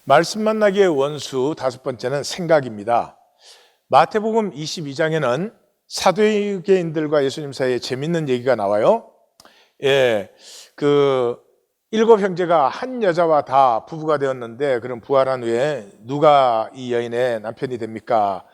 말씀 만나기의 원수 다섯 번째는 생각입니다. 마태복음 22장에는 사두개인들과 예수님 사이에 재밌는 얘기가 나와요. 일곱 형제가 한 여자와 다 부부가 되었는데, 그럼 부활한 후에 누가 이 여인의 남편이 됩니까?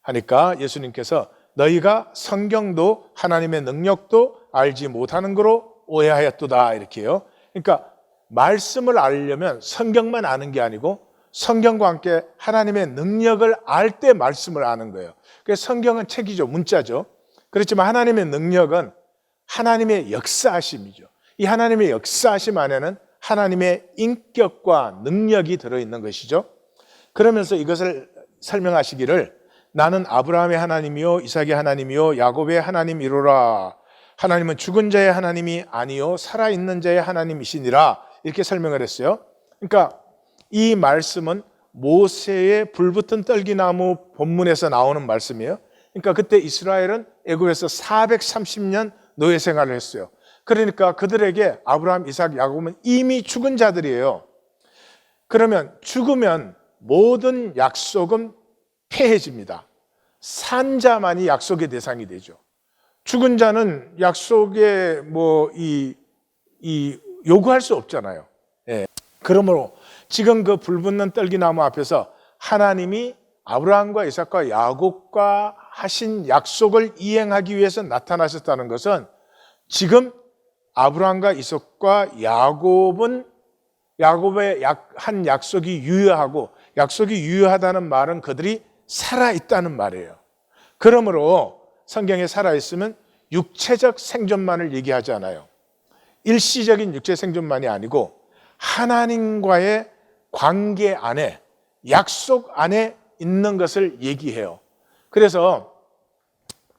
하니까 예수님께서 너희가 성경도 하나님의 능력도 알지 못하는 거로 오해하였도다, 이렇게요. 그러니까 말씀을 알려면 성경만 아는 게 아니고 성경과 함께 하나님의 능력을 알 때 말씀을 아는 거예요. 그래서 성경은 책이죠, 문자죠. 그렇지만 하나님의 능력은 하나님의 역사하심이죠. 이 하나님의 역사하심 안에는 하나님의 인격과 능력이 들어있는 것이죠. 그러면서 이것을 설명하시기를 나는 아브라함의 하나님이요 이삭의 하나님이요 야곱의 하나님이로라. 하나님은 죽은 자의 하나님이 아니요 살아있는 자의 하나님이시니라, 이렇게 설명을 했어요. 그러니까 이 말씀은 모세의 불붙은 떨기나무 본문에서 나오는 말씀이에요. 그러니까 그때 이스라엘은 애굽에서 430년 노예 생활을 했어요. 그러니까 그들에게 아브라함, 이삭, 야곱은 이미 죽은 자들이에요. 그러면 죽으면 모든 약속은 폐해집니다. 산 자만이 약속의 대상이 되죠. 죽은 자는 약속에 요구할 수 없잖아요. 그러므로 지금 그 불붙는 떨기나무 앞에서 하나님이 아브라함과 이삭과 야곱과 하신 약속을 이행하기 위해서 나타나셨다는 것은 지금 아브라함과 이삭과 야곱의 한 약속이 유효하고, 약속이 유효하다는 말은 그들이 살아있다는 말이에요. 그러므로 성경에 살아있으면 육체적 생존만을 얘기하지 않아요. 일시적인 육체 생존만이 아니고 하나님과의 관계 안에, 약속 안에 있는 것을 얘기해요. 그래서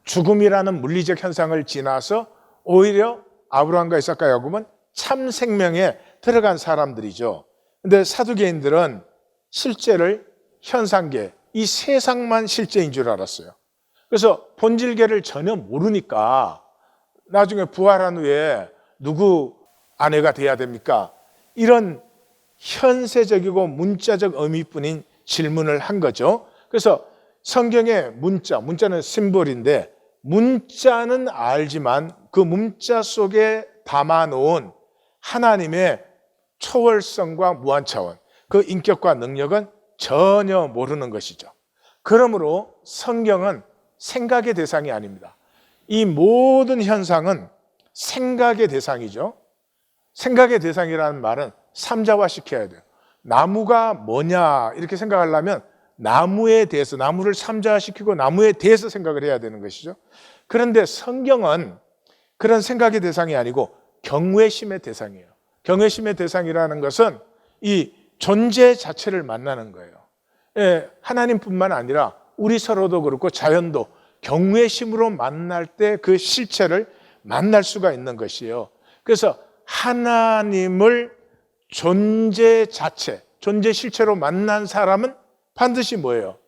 죽음이라는 물리적 현상을 지나서 오히려 아브라함과 이삭과 야곱은 참 생명에 들어간 사람들이죠. 근데 사두개인들은 실제를 현상계, 이 세상만 실제인 줄 알았어요. 그래서 본질계를 전혀 모르니까 나중에 부활한 후에 누구 아내가 돼야 됩니까? 이런 현세적이고 문자적 의미뿐인 질문을 한 거죠. 그래서 성경의 문자는 심볼인데, 문자는 알지만 그 문자 속에 담아놓은 하나님의 초월성과 무한차원, 그 인격과 능력은 전혀 모르는 것이죠. 그러므로 성경은 생각의 대상이 아닙니다. 이 모든 현상은 생각의 대상이죠. 생각의 대상이라는 말은 삼자화 시켜야 돼요. 나무가 뭐냐 이렇게 생각하려면 나무에 대해서, 나무를 삼자화시키고 나무에 대해서 생각을 해야 되는 것이죠. 그런데 성경은 그런 생각의 대상이 아니고 경외심의 대상이에요. 경외심의 대상이라는 것은 이 존재 자체를 만나는 거예요. 하나님뿐만 아니라 우리 서로도 그렇고 자연도 경외심으로 만날 때 그 실체를 만날 수가 있는 것이에요. 그래서 하나님을 존재 자체, 존재 실체로 만난 사람은 반드시 뭐예요?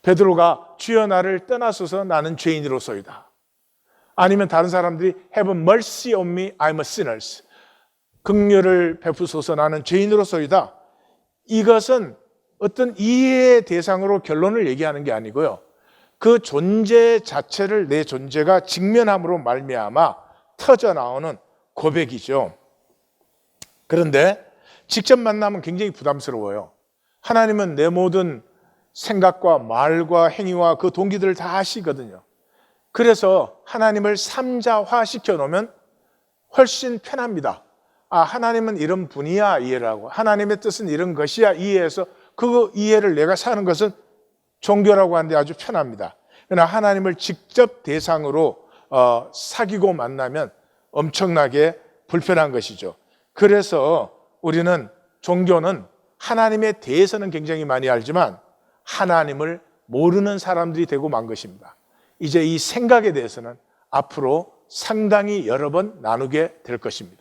베드로가 주여 나를 떠나소서 나는 죄인으로소이다. 아니면 다른 사람들이 Have mercy on me, I'm a sinner. 긍휼을 베푸소서 나는 죄인으로소이다. 이것은 어떤 이해의 대상으로 결론을 얘기하는 게 아니고요, 그 존재 자체를 내 존재가 직면함으로 말미암아 터져 나오는 고백이죠. 그런데 직접 만나면 굉장히 부담스러워요. 하나님은 내 모든 생각과 말과 행위와 그 동기들을 다 아시거든요. 그래서 하나님을 삼자화 시켜놓으면 훨씬 편합니다. 하나님은 이런 분이야 이해를 하고, 하나님의 뜻은 이런 것이야 이해해서 그 이해를 내가 사는 것은 종교라고 하는데 아주 편합니다. 그러나 하나님을 직접 대상으로 사귀고 만나면 엄청나게 불편한 것이죠. 그래서 우리는 종교는 하나님에 대해서는 굉장히 많이 알지만 하나님을 모르는 사람들이 되고 만 것입니다. 이제 이 생각에 대해서는 앞으로 상당히 여러 번 나누게 될 것입니다.